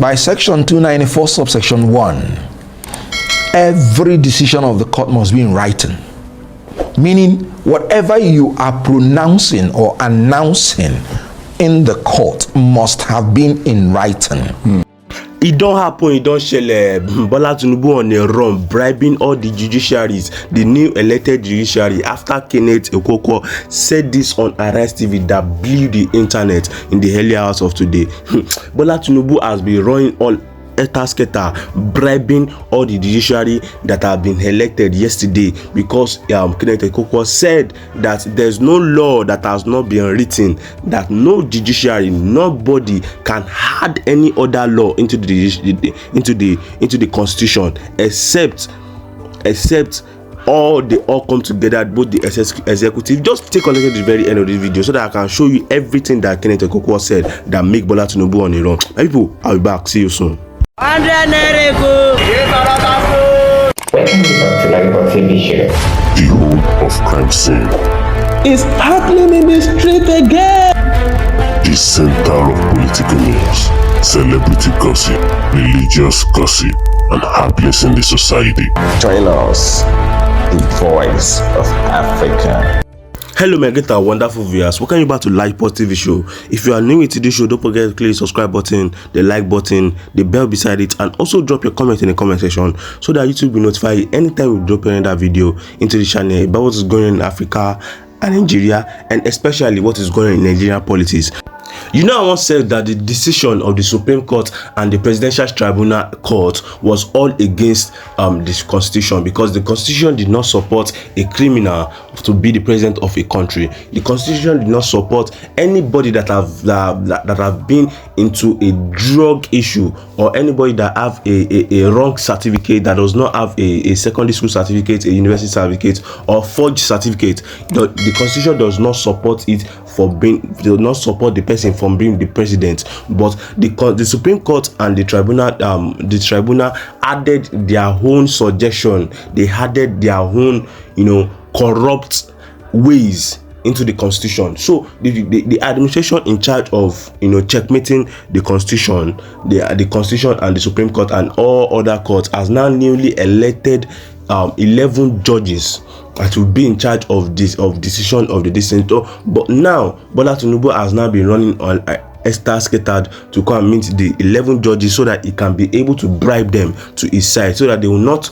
by section 294 subsection 1, every decision of the court must be in writing, meaning whatever you are pronouncing or announcing in the court must have been in writing. It don't happen, it don't shele. Bola Tinubu on a run, bribing all the judiciaries, the new elected judiciary, after Kenneth Okoko said this on Arise TV that blew the internet in the early hours of today. Bola Tinubu has been running all sketa, bribing all the judiciary that have been elected yesterday, because Kenneth Okoko said that there's no law that has not been written, that no judiciary, nobody can add any other law into the constitution except they all come together, both the executive. Just take a look at the very end of this video so that I can show you everything that Kenneth Okoko said that make Bola Tinubu on the run. People, I'll be back. See you soon. Welcome to LAJUPOG TV show. The whole of crime scene is happening in the street again. The center of political news, celebrity gossip, religious gossip, and happiness in the society. Join us, the voice of Africa. Hello my great and wonderful viewers, welcome you back to LAJUPOG TV show. If you are new to this show, don't forget to click the subscribe button, the like button, the bell beside it, and also drop your comment in the comment section so that YouTube will notify you anytime we drop another video into the channel about what is going on in Africa and Nigeria, and especially what is going on in Nigerian politics. You know, I once said that the decision of the Supreme Court and the Presidential Tribunal Court was all against this constitution, because the constitution did not support a criminal to be the president of a country. The constitution did not support anybody that have been into a drug issue, or anybody that have a wrong certificate, that does not have a secondary school certificate, a university certificate, or forged certificate. The constitution does not support it does not support the person from being the president. But the Supreme Court and the tribunal added their own suggestion. They added their own, corrupt ways into the constitution. So the administration in charge of checkmating the constitution, the constitution and the Supreme Court and all other courts, has now newly elected 11 judges that will be in charge of decision of the dissent. But now Bola Tinubu has now been running on scattered to come and meet the 11 judges so that he can be able to bribe them to his side, so that they will not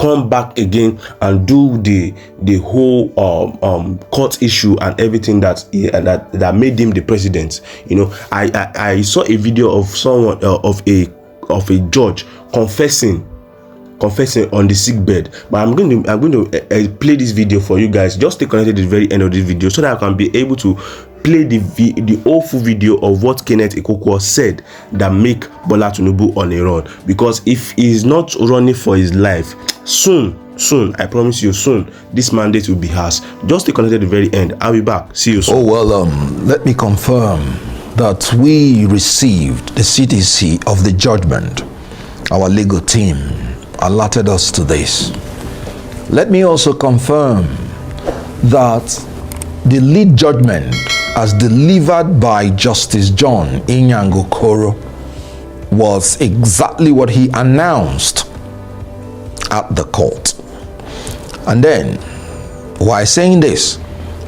come back again and do the whole court issue and everything that made him the president. I saw a video of someone of a judge confessing on the sick bed, but I'm going to play this video for you guys. Just stay connected to the very end of this video so that I can be able to play the awful video of what Kenneth Okoko said that make Bola Tinubu on a run. Because if he's not running for his life, soon, I promise you, soon this mandate will be hers. Just stay connected to the very end. I'll be back. See you soon. Oh well, let me confirm that we received the CTC of the judgment. Our legal team alerted us to this. Let me also confirm that the lead judgment, as delivered by Justice John Inyango Koro, was exactly what he announced at the court. And then, while saying this,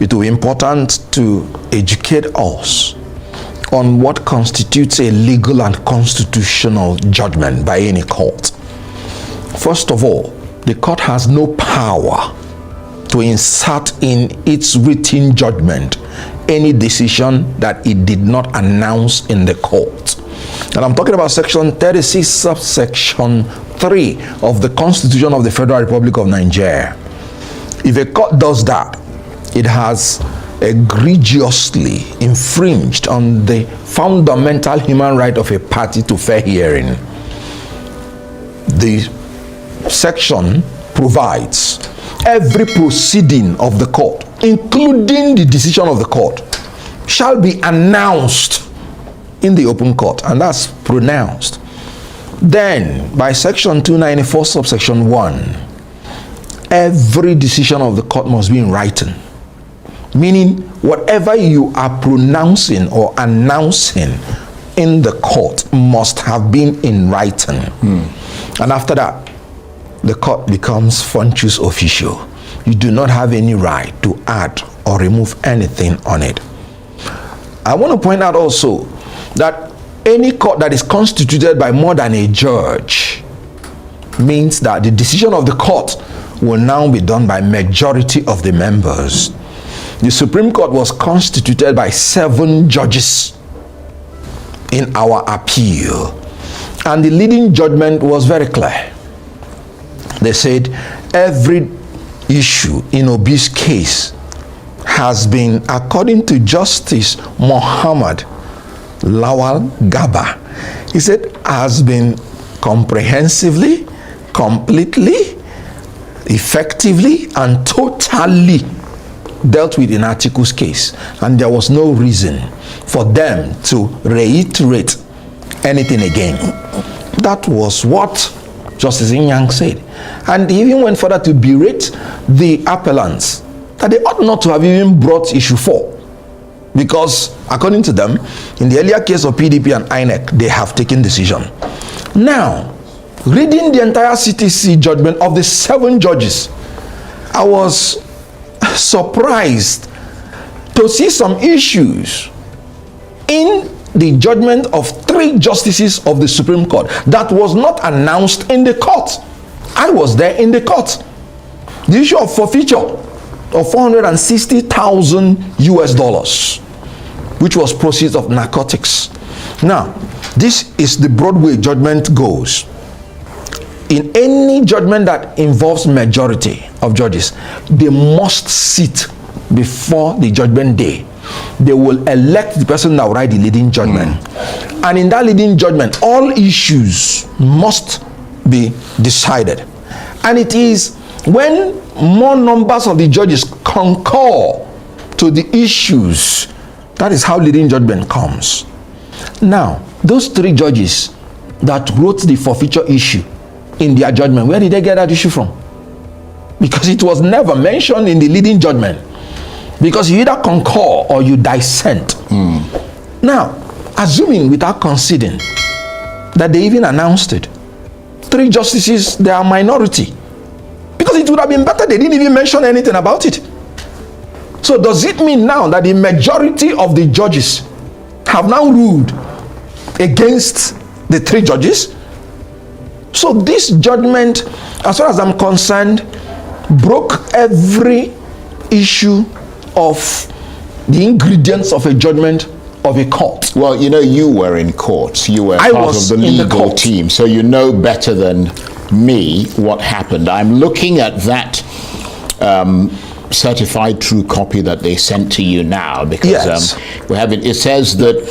it will be important to educate us on what constitutes a legal and constitutional judgment by any court. First of all, the court has no power to insert in its written judgment any decision that it did not announce in the court. And I'm talking about section 36 subsection 3 of the Constitution of the Federal Republic of Nigeria. If a court does that, it has egregiously infringed on the fundamental human right of a party to fair hearing. The section provides every proceeding of the court, including the decision of the court, shall be announced in the open court, and that's pronounced. Then, by section 294 subsection 1, every decision of the court must be in writing, meaning whatever you are pronouncing or announcing in the court must have been in writing. And after that, the court becomes functus officio. You do not have any right to add or remove anything on it. I want to point out also that any court that is constituted by more than a judge means that the decision of the court will now be done by majority of the members. The Supreme Court was constituted by 7 judges in our appeal, and the leading judgment was very clear. They said every issue in Obi's case has been, according to Justice Muhammad Lawal Gaba, he said, has been comprehensively, completely, effectively, and totally dealt with in Atiku's case, and there was no reason for them to reiterate anything again. That was what Justice Inyang said, and he even went further to berate the appellants that they ought not to have even brought issue 4, because according to them, in the earlier case of PDP and INEC, they have taken decision. Now, reading the entire CTC judgment of the 7 judges, I was surprised to see some issues in the judgment of 3 justices of the Supreme Court that was not announced in the court. I was there in the court. The issue of forfeiture of $460,000 US, which was proceeds of narcotics. Now, this is the Broadway judgment goes. In any judgment that involves majority of judges, they must sit before the judgment day. They will elect the person that will write the leading judgment. And in that leading judgment, all issues must be decided. And it is when more numbers of the judges concur to the issues, that is how leading judgment comes. Now, those 3 judges that wrote the forfeiture issue in their judgment, where did they get that issue from? Because it was never mentioned in the leading judgment. Because you either concur or you dissent. Now, assuming without conceding that they even announced it, 3 justices, they are minority. Because it would have been better they didn't even mention anything about it. So does it mean now that the majority of the judges have now ruled against the 3 judges? So this judgment, as far as I'm concerned, broke every issue of the ingredients of a judgment of a court. Well, you know, you were in courts. You were part of the legal team, so you know better than me what happened. I'm looking at that certified true copy that they sent to you now, because we have it. It says that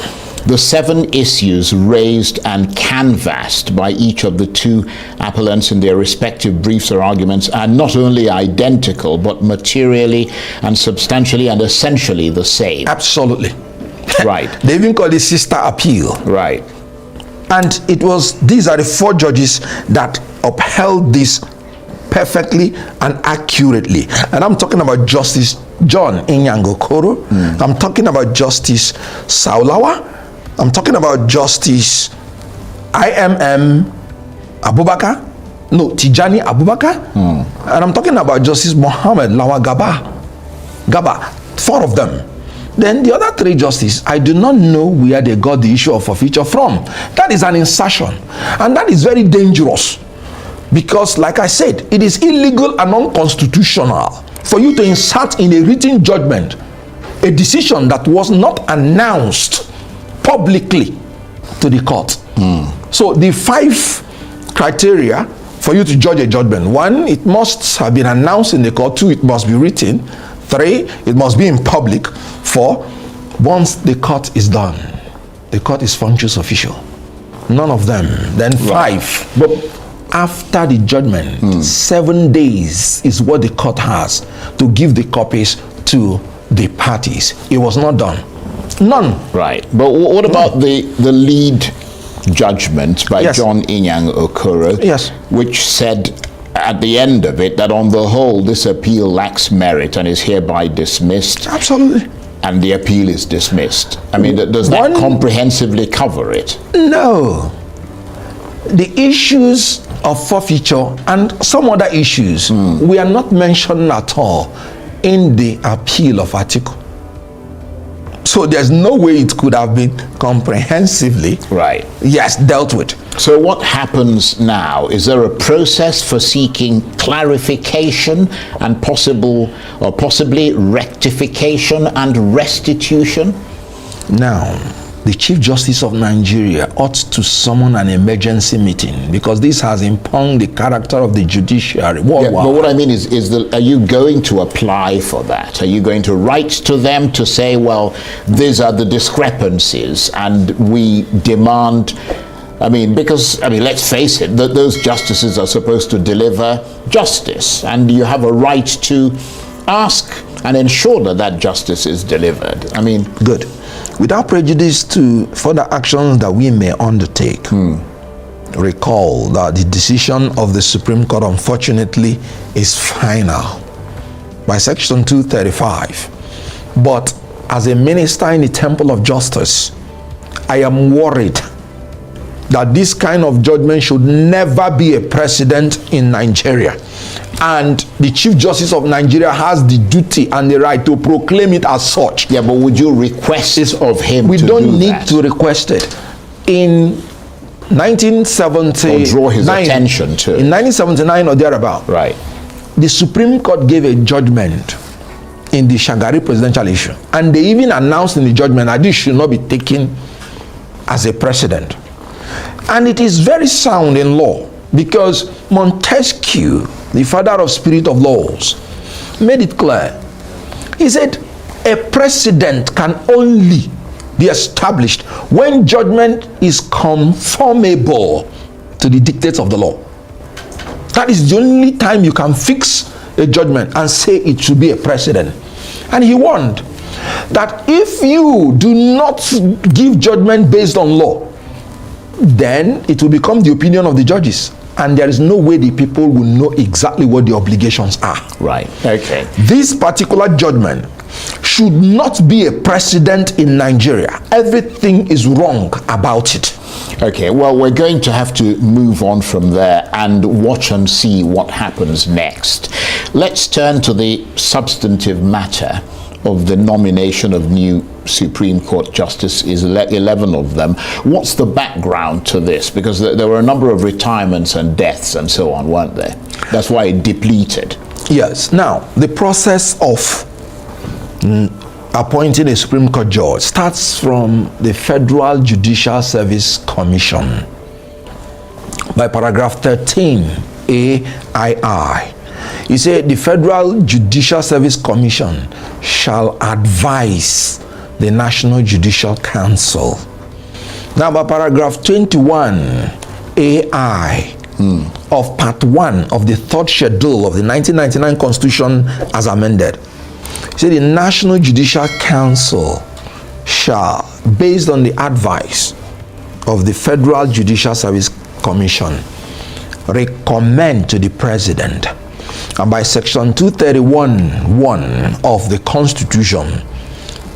the 7 issues raised and canvassed by each of the 2 appellants in their respective briefs or arguments are not only identical, but materially and substantially and essentially the same. Absolutely. Right. They even call it sister appeal. Right. And it was, these are the 4 judges that upheld this perfectly and accurately. And I'm talking about Justice John Inyang Okoro. I'm talking about Justice Saulawa. I'm talking about Justice Tijani Abubakar. And I'm talking about Justice Muhammad Lawal Gaba. 4 of them. Then the other 3 justices, I do not know where they got the issue of forfeiture from. That is an insertion. And that is very dangerous. Because, like I said, it is illegal and unconstitutional for you to insert in a written judgment a decision that was not announced publicly to the court. So the 5 criteria for you to judge a judgment: 1, it must have been announced in the court; 2, it must be written; 3, it must be in public; 4, once the court is done, the court is functus official. None of them. Then 5, but after the judgment, 7 days is what the court has to give the copies to the parties. It was not done. None. Right. But what about the lead judgment by John Inyang Okoro? Yes. Which said at the end of it that on the whole this appeal lacks merit and is hereby dismissed. Absolutely. and the appeal is dismissed. I mean, does that comprehensively cover it? No. The issues of forfeiture and some other issues we are not mentioned at all in the appeal of article. So there's no way it could have been comprehensively dealt with. So what happens now? Is there a process for seeking clarification and possibly rectification and restitution? Now, the Chief Justice of Nigeria ought to summon an emergency meeting because this has impugned the character of the judiciary worldwide. Yeah, but what I mean is are you going to apply for that? Are you going to write to them to say, well, these are the discrepancies and we demand, because let's face it, those justices are supposed to deliver justice, and you have a right to ask and ensure that justice is delivered. Good. Without prejudice to further actions that we may undertake, recall that the decision of the Supreme Court, unfortunately, is final by Section 235. But as a minister in the Temple of Justice, I am worried that this kind of judgment should never be a precedent in Nigeria. And the Chief Justice of Nigeria has the duty and the right to proclaim it as such. Yeah, but would you request of him we to don't do need that? To request it. In 1979, or draw his attention to. In 1979 or thereabout, right, the Supreme Court gave a judgment in the Shagari presidential issue, and they even announced in the judgment that this should not be taken as a precedent. And it is very sound in law because Montesquieu, the father of spirit of laws, made it clear. He said a precedent can only be established when judgment is conformable to the dictates of the law. That is the only time you can fix a judgment and say it should be a precedent. And he warned that if you do not give judgment based on law, then it will become the opinion of the judges, and there is no way the people will know exactly what the obligations are. Right. Okay. This particular judgment should not be a precedent in Nigeria. Everything is wrong about it. Okay, well, we're going to have to move on from there and watch and see what happens next. Let's turn to the substantive matter of the nomination of new Supreme Court justices, 11 of them. What's the background to this? Because there were a number of retirements and deaths and so on, weren't there? That's why it depleted. Yes. Now, the process of appointing a Supreme Court judge starts from the Federal Judicial Service Commission by paragraph 13 AII. He said the Federal Judicial Service Commission shall advise the National Judicial Council. Now by paragraph 21 AI of part 1 of the third schedule of the 1999 Constitution as amended, he said the National Judicial Council shall, based on the advice of the Federal Judicial Service Commission, recommend to the President, and by section 231(1) of the Constitution,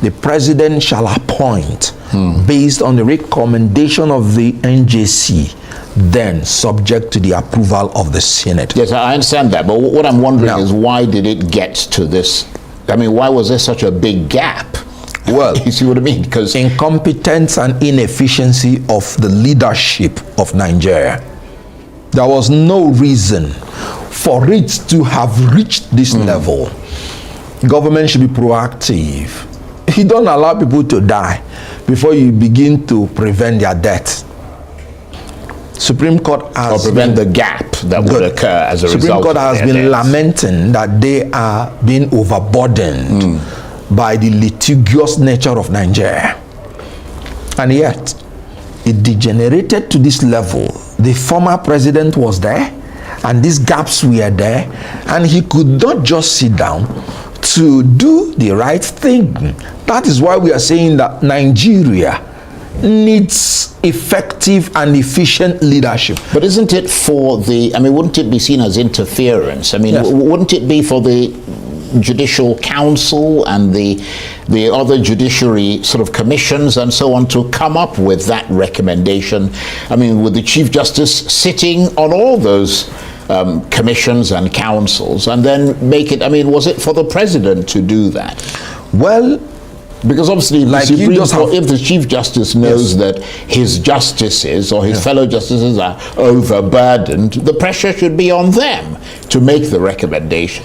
the President shall appoint based on the recommendation of the NJC, then subject to the approval of the Senate. Yes, I understand that, but what I'm wondering is why did it get to this? I mean, why was there such a big gap? Well, you see what I mean? Because incompetence and inefficiency of the leadership of Nigeria. There was no reason for it to have reached this level. Government should be proactive. You don't allow people to die before you begin to prevent their death. Supreme Court has or prevent the gap that would occur as a result. Supreme Court has been deaths. lamenting that they are being overburdened by the litigious nature of Nigeria, and yet it degenerated to this level. The former president was there, and these gaps were there, and he could not just sit down to do the right thing. That is why we are saying that Nigeria needs effective and efficient leadership. But isn't it for the, I mean, wouldn't it be seen as interference? I mean, yes. Wouldn't it be for the Judicial Council and the other judiciary sort of commissions and so on to come up with that recommendation? I mean, with the Chief Justice sitting on all those commissions and councils, and then make it, I mean, was it for the president to do that? Well, because obviously, like if the Chief Justice knows that his justices or his fellow justices are overburdened, the pressure should be on them to make the recommendation.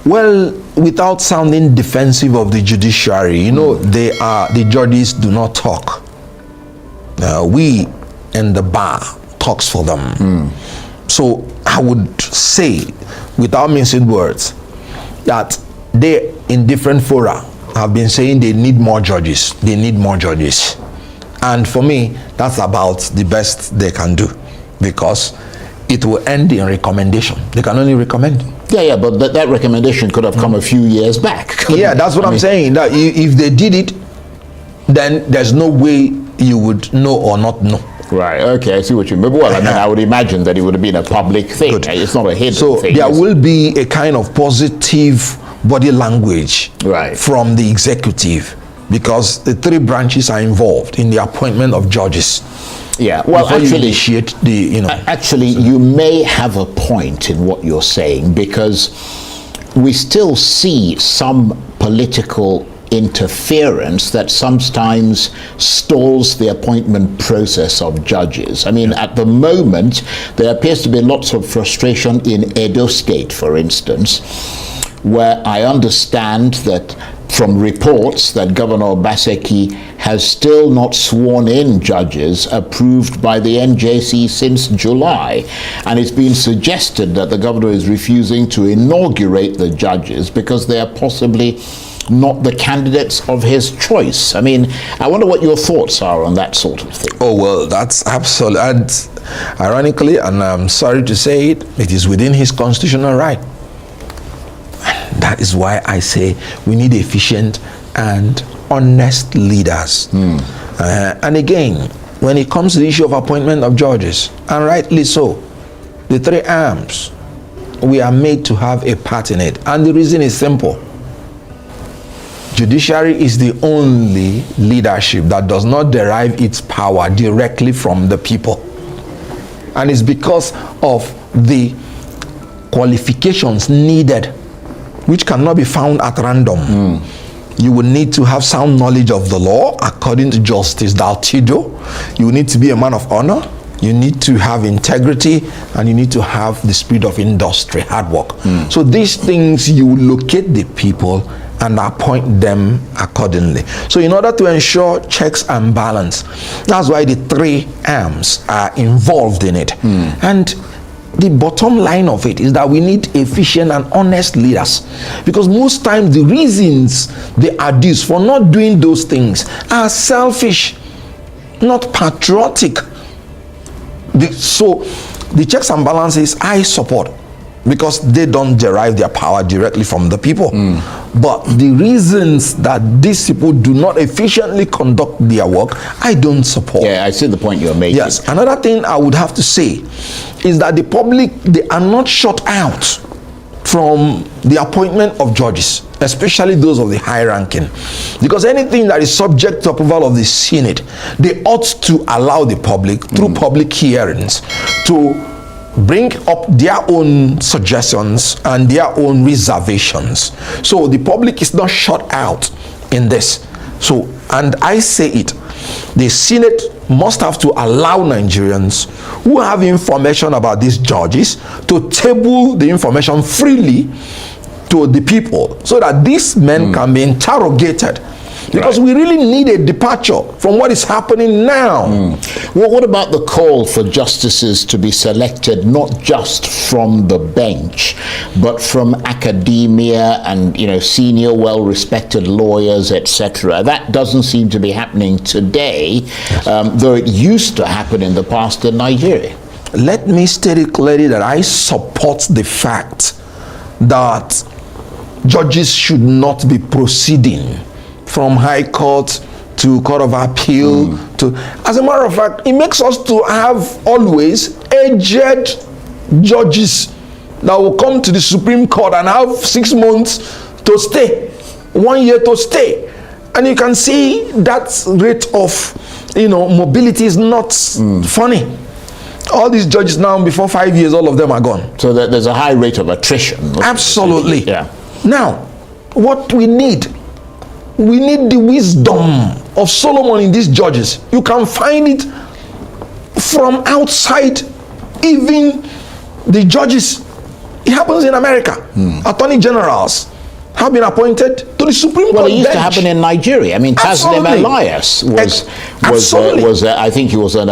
Well, without sounding defensive of the judiciary, you know, the judges do not talk. We in the bar talks for them. So I would say, without mincing words, that they, in different fora, have been saying they need more judges. They need more judges. And for me, that's about the best they can do, because it will end in recommendation. They can only recommend. Yeah, but that recommendation could have come a few years back. Yeah, that's what I'm saying. That if they did it, then there's no way you would know or not know. Right, okay, I see what you mean. Well, I mean, I would imagine that it would have been a public thing. Good. It's not a hidden thing. So there will be a kind of positive body language from the executive, because the three branches are involved in the appointment of judges. Yeah, well, actually, actually, you may have a point in what you're saying, because we still see some political interference that sometimes stalls the appointment process of judges. I mean, at the moment, there appears to be lots of frustration in Edo State, for instance, where I understand that from reports that Governor Obaseki has still not sworn in judges approved by the NJC since July. And it's been suggested that the governor is refusing to inaugurate the judges because they are possibly not the candidates of his choice. I mean, I wonder what your thoughts are on that sort of thing. Oh, well, that's absolutely, and ironically, and I'm sorry to say it, it is within his constitutional right. That is why I say we need efficient and honest leaders. And again, when it comes to the issue of appointment of judges, and rightly so, the three arms, we are made to have a part in it. And the reason is simple. Judiciary is the only leadership that does not derive its power directly from the people. And it's because of the qualifications needed, which cannot be found at random. You will need to have sound knowledge of the law, according to Justice Daltido. You need to be a man of honor. You need to have integrity, and you need to have the spirit of industry, hard work. So these things, you locate the people and appoint them accordingly. So in order to ensure checks and balance, that's why the three arms are involved in it. And the bottom line of it is that we need efficient and honest leaders, because most times the reasons they adduce for not doing those things are selfish, not patriotic. So the checks and balances I support, because they don't derive their power directly from the people. But the reasons that these people do not efficiently conduct their work, I don't support. Yeah, I see the point you're making. Yes, another thing I would have to say is that the public, they are not shut out from the appointment of judges, especially those of the high ranking, because anything that is subject to approval of the Senate, they ought to allow the public, through public hearings, to bring up their own suggestions and their own reservations. So the public is not shut out in this. So, and I say it, the Senate must have to allow Nigerians who have information about these judges to table the information freely to the people, so that these men can be interrogated. Because we really need a departure from what is happening now. Well, what about the call for justices to be selected not just from the bench, but from academia and, you know, senior, well-respected lawyers, etc.? That doesn't seem to be happening today, though it used to happen in the past in Nigeria. Let me state it clearly that I support the fact that judges should not be proceeding from High Court to Court of Appeal to, as a matter of fact, it makes us to have always aged judges that will come to the Supreme Court and have 6 months to stay, 1 year to stay. And you can see that rate of, mobility is not funny. All these judges now, before 5 years, all of them are gone. So there's a high rate of attrition. Absolutely. Yeah. Now, what we need the wisdom of Solomon in these judges. You can find it from outside, even the judges. It happens in America. Attorney generals have been appointed to the Supreme Court. Well, it used bench. to happen in Nigeria. I mean, Taslim Elias was I think he was an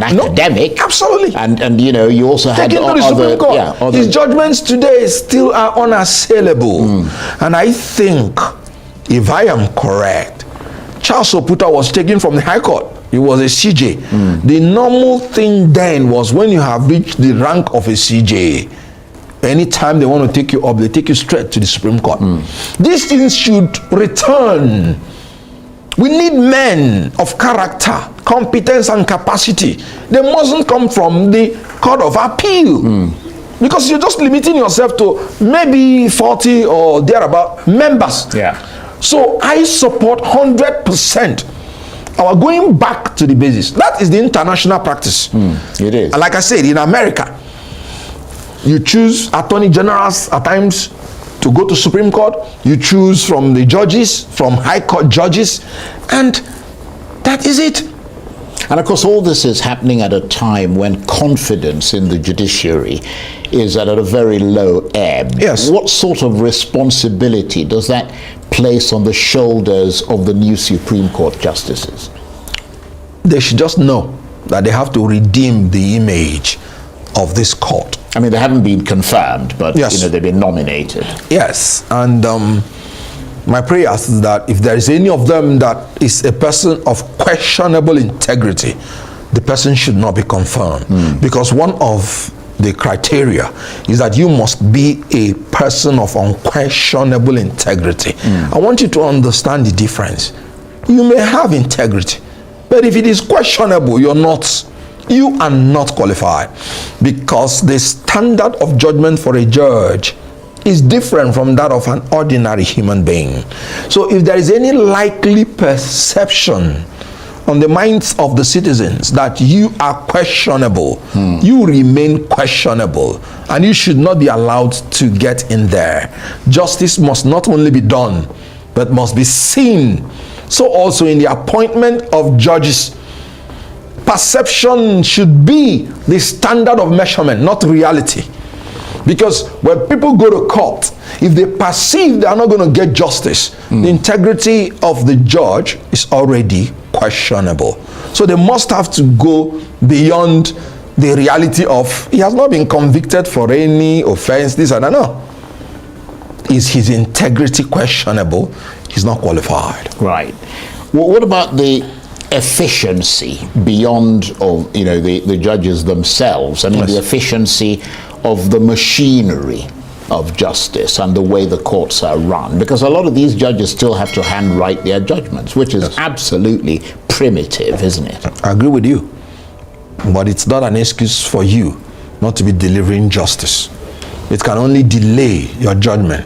academic. Absolutely. And you also had taken to the Supreme Court. other His judgments today still are unassailable. And I think, if I am correct, Charles Oputa was taken from the High Court. He was a CJ. The normal thing then was, when you have reached the rank of a CJ, anytime they want to take you up, they take you straight to the Supreme Court. These things should return. We need men of character, competence, and capacity. They mustn't come from the Court of Appeal. Because you're just limiting yourself to maybe 40 or thereabout members. Yeah. So I support 100% our going back to the basis. That is the international practice. It is. And like I said, in America, you choose attorney generals at times to go to Supreme Court. You choose from the judges, from High Court judges, and that is it. And of course, all this is happening at a time when confidence in the judiciary is at a very low ebb. Yes. What sort of responsibility does that place on the shoulders of the new Supreme Court justices? They should just know that they have to redeem the image of this court. I mean, they haven't been confirmed, but Yes. they've been nominated. Yes, and my prayer is that if there is any of them that is a person of questionable integrity, the person should not be confirmed. Because one of the criteria is that you must be a person of unquestionable integrity. I want you to understand the difference. You may have integrity, but if it is questionable, you are not qualified, because the standard of judgment for a judge is different from that of an ordinary human being. So if there is any likely perception on the minds of the citizens that you are questionable, you remain questionable, and you should not be allowed to get in there. Justice must not only be done, but must be seen. So also in the appointment of judges, perception should be the standard of measurement, not reality. Because when people go to court, if they perceive they are not going to get justice, the integrity of the judge is already questionable. So they must have to go beyond the reality of, he has not been convicted for any offense, this and that. No. Is his integrity questionable? He's not qualified. Right. Well, what about the efficiency beyond of the judges themselves? I mean, the efficiency of the machinery of justice and the way the courts are run, because a lot of these judges still have to handwrite their judgments, which is absolutely primitive, isn't it? I agree with you, but it's not an excuse for you not to be delivering justice. It can only delay your judgment,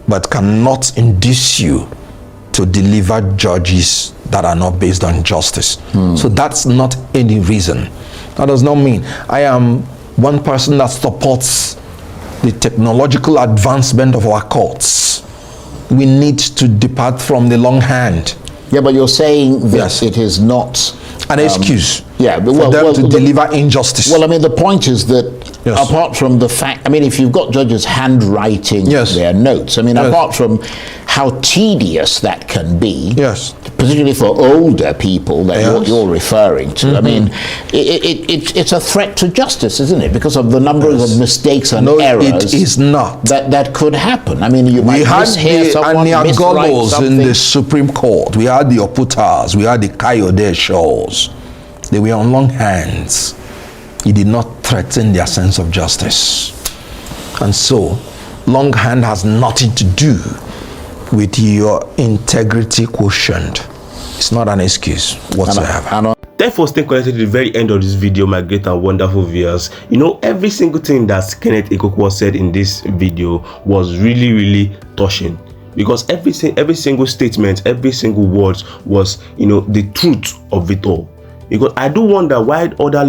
but cannot induce you to deliver judges that are not based on justice. So that's not any reason. That does not mean I am one person that supports the technological advancement of our courts. We need to depart from the long hand. Yeah, but you're saying that Yes. it is not An excuse yeah, but for them to deliver injustice. Well, I mean, the point is that Yes. apart from the fact, I mean, if you've got judges handwriting Yes. their notes, I mean, Yes. apart from how tedious that can be, Yes. particularly for older people that Yes. you're referring to, I mean, it's a threat to justice, isn't it? Because of the number of mistakes and No, errors it is not. that could happen. I mean, you We might had mishear the someone, miswrite Aniagolos something. in the Supreme Court. We had the Oputas. We had the Kayode Shaws. They were on long hands. It did not threaten their sense of justice. And so, long hand has nothing to do with your integrity quotient. It's not an excuse whatsoever. And Therefore, stay connected to the very end of this video, my great and wonderful viewers. You know, every single thing that Kenneth Ikokwo said in this video was really, really touching, because every single statement, every single word was, you know, the truth of it all. Because I do wonder why other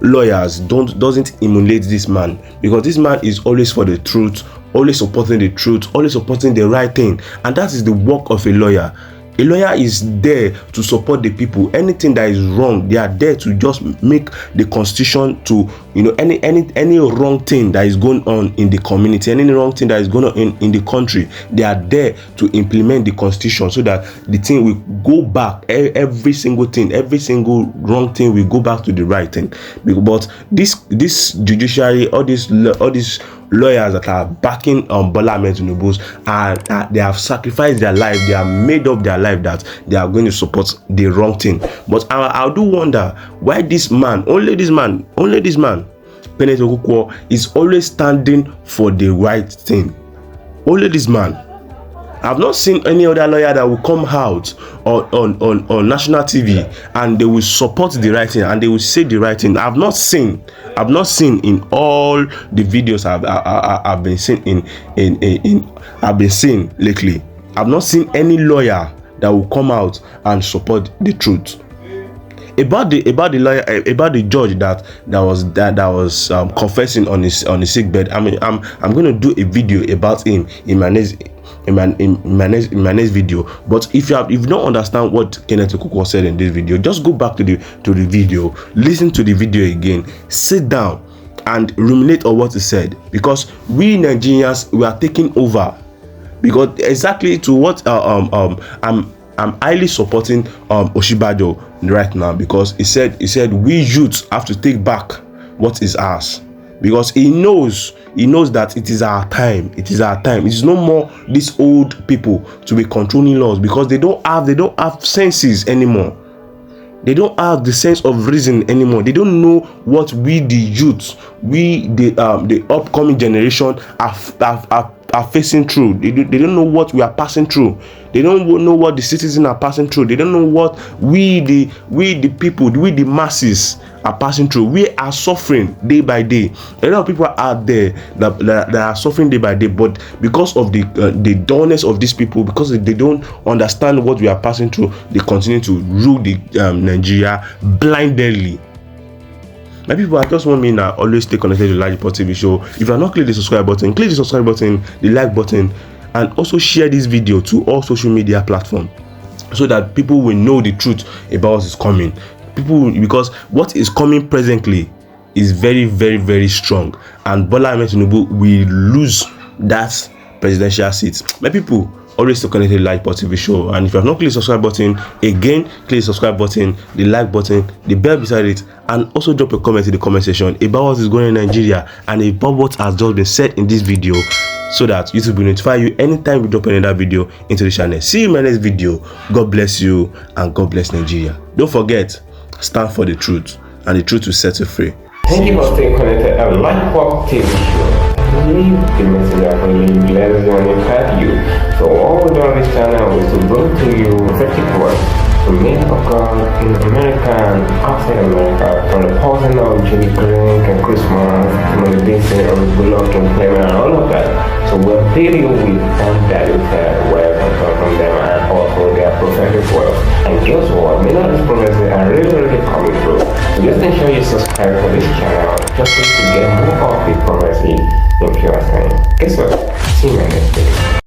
lawyers doesn't emulate this man, because this man is always for the truth, always supporting the truth, always supporting the right thing, and that is the work of a lawyer. A lawyer is there to support the people. Anything that is wrong, they are there to just make the constitution to, you know, any wrong thing that is going on in the community, any wrong thing that is going on in the country, they are there to implement the constitution so that the thing will go back. Every single thing, every single wrong thing will go back to the right thing. But this judiciary, all these lawyers that are backing Bola Tinubu, they have sacrificed their life, they have made up their life that they are going to support the wrong thing. But I do wonder why this man, only this man, Kenneth Ikokwo, is always standing for the right thing. Only this man. I've not seen any other lawyer that will come out on national TV and they will support the right thing and they will say the right thing. I've not seen in all the videos I've been seeing I've been seeing lately. I've not seen any lawyer that will come out and support the truth about the judge that was confessing on his sick bed. I mean, I'm going to do a video about him in my next video. But if you don't understand what Kenneth Ikokwo said in this video, just go back to the video, listen to the video again, sit down and ruminate on what he said, because we Nigerians, we are taking over. Because exactly to what I'm highly supporting Oshibajo right now, because he said we youths have to take back what is ours, because he knows that it is our time. It is no more these old people to be controlling laws, because they don't have senses anymore. They don't have the sense of reason anymore. They don't know what we the youths, the upcoming generation are facing through. They don't know what we are passing through. They don't know what the citizens are passing through. They don't know what we the people, we the masses are passing through. We are suffering day by day. A lot of people are out there that are suffering day by day, but because of the dullness of these people, because they don't understand what we are passing through, they continue to rule the Nigeria blindly. My people, I just want me now always stay connected to LAJUPOG TV show. If you are not click the subscribe button, click the subscribe button, the like button, and also share this video to all social media platforms so that people will know the truth about what is coming. Because what is coming presently is very, very, very strong, and Bola Tinubu will lose that presidential seat. My people, always stay connected to LAJUPOG TV show. And if you have not clicked the subscribe button, again, click the subscribe button, the like button, the bell beside it, and also drop a comment in the comment section about what is going on in Nigeria and about what has just been said in this video, so that YouTube will notify you anytime we drop another video into the channel. See you in my next video. God bless you and God bless Nigeria. Don't forget, stand for the truth, and the truth will set you free. Thank you for staying connected at LAJUPOG TV show. Leave the message up and leave letters on your you. So all we do on this channel is to bring to you prophetic words from men of God in America and outside America, from the pausing of Jimmy Green and Christmas, from the dancing of Bullock and Clement and all of that. So we'll update you with undiluted words and come from them, and also their prophetic words. And guess what? Many of these prophecies are really coming true. So just ensure you subscribe to this channel just to get more of the prophecy in your time. Guess what? See you in the next video.